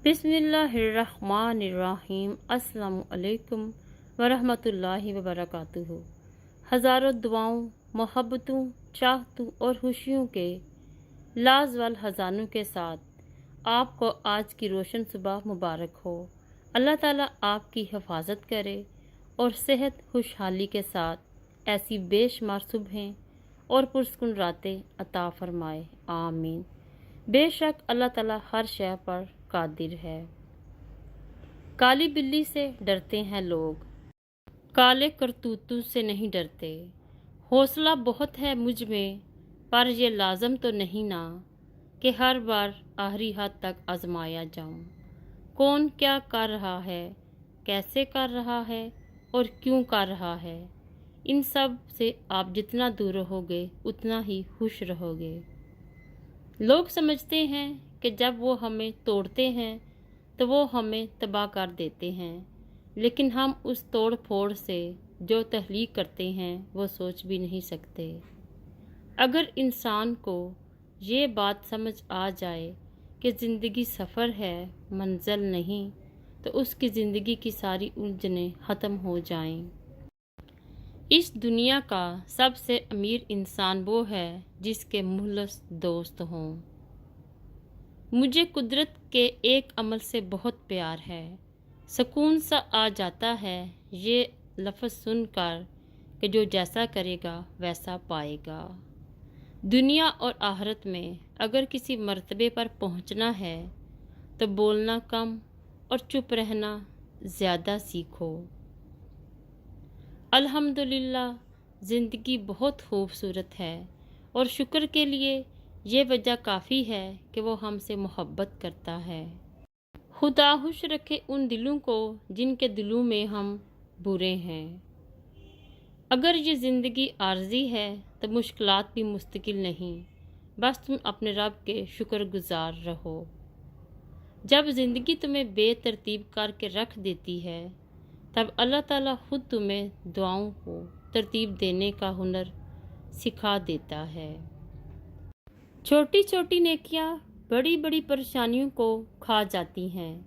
बिस्मिल्लाहिर्रहमानिर्रहीम। अस्सलामु अलैकुम वरहमतुल्लाहि वबरकातुहू। हज़ारों दुआओं, मोहब्बतों, चाहतों और खुशियों के लाजवाल खजानों के साथ आपको आज की रोशन सुबह मुबारक हो। अल्लाह ताला आपकी हिफाजत करे और सेहत खुशहाली के साथ ऐसी बेशुमार सुबहें और पुरसुकून रातें अता फरमाए, आमीन। बेशक अल्लाह ताला हर शय पर कादिर है। काली बिल्ली से डरते हैं लोग, काले करतूतों से नहीं डरते। हौसला बहुत है मुझ में, पर ये लाजम तो नहीं ना कि हर बार आखिरी हद तक आजमाया जाऊं। कौन क्या कर रहा है, कैसे कर रहा है और क्यों कर रहा है, इन सब से आप जितना दूर रहोगे उतना ही खुश रहोगे। लोग समझते हैं कि जब वो हमें तोड़ते हैं तो वो हमें तबाह कर देते हैं, लेकिन हम उस तोड़ फोड़ से जो तहलीक करते हैं वो सोच भी नहीं सकते। अगर इंसान को ये बात समझ आ जाए कि ज़िंदगी सफ़र है, मंजिल नहीं, तो उसकी ज़िंदगी की सारी उलझनें ख़त्म हो जाएं। इस दुनिया का सबसे अमीर इंसान वो है जिसके मुखलिस दोस्त हों। मुझे कुदरत के एक अमल से बहुत प्यार है। सुकून सा आ जाता है ये लफ्ज़ सुनकर कि जो जैसा करेगा वैसा पाएगा। दुनिया और आखिरत में अगर किसी मर्तबे पर पहुंचना है तो बोलना कम और चुप रहना ज़्यादा सीखो। अल्हम्दुलिल्लाह, ज़िंदगी बहुत खूबसूरत है और शुक्र के लिए ये वजह काफ़ी है कि वो हमसे मोहब्बत करता है। खुदा खुश रखे उन दिलों को जिनके दिलों में हम बुरे हैं। अगर ये ज़िंदगी आर्जी है तो मुश्किलात भी मुस्तकिल नहीं, बस तुम अपने रब के शुक्रगुजार रहो। जब ज़िंदगी तुम्हें बेतरतीब करके रख देती है तब अल्लाह ताला खुद तुम्हें दुआओं को तरतीब देने का हुनर सिखा देता है। छोटी छोटी नेकियां बड़ी बड़ी परेशानियों को खा जाती हैं।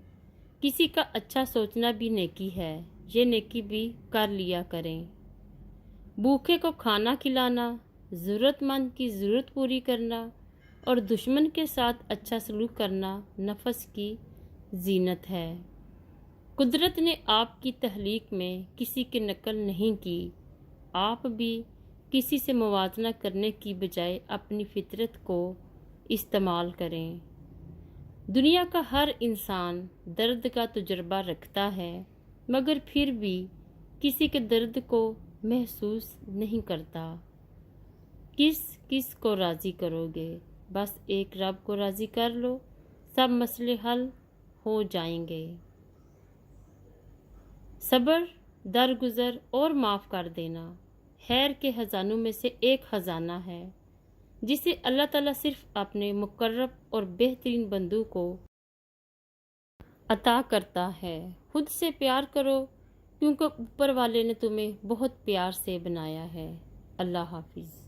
किसी का अच्छा सोचना भी नेकी है, ये नेकी भी कर लिया करें। भूखे को खाना खिलाना, ज़रूरतमंद की ज़रूरत पूरी करना और दुश्मन के साथ अच्छा सलूक करना नफ्स की जीनत है। कुदरत ने आपकी तहलीक में किसी की नकल नहीं की। आप भी किसी से मुवाजना करने की बजाय अपनी फितरत को इस्तेमाल करें। दुनिया का हर इंसान दर्द का तजुर्बा रखता है, मगर फिर भी किसी के दर्द को महसूस नहीं करता। किस किस को राज़ी करोगे? बस एक रब को राज़ी कर लो, सब मसले हल हो जाएंगे। सब्र, दरगुजर और माफ़ कर देना खैर के ख़जानों में से एक ख़जाना है जिसे अल्लाह ताला सिर्फ़ अपने मुकर्रब और बेहतरीन बंदों को अता करता है। खुद से प्यार करो क्योंकि ऊपर वाले ने तुम्हें बहुत प्यार से बनाया है। अल्लाह हाफिज़।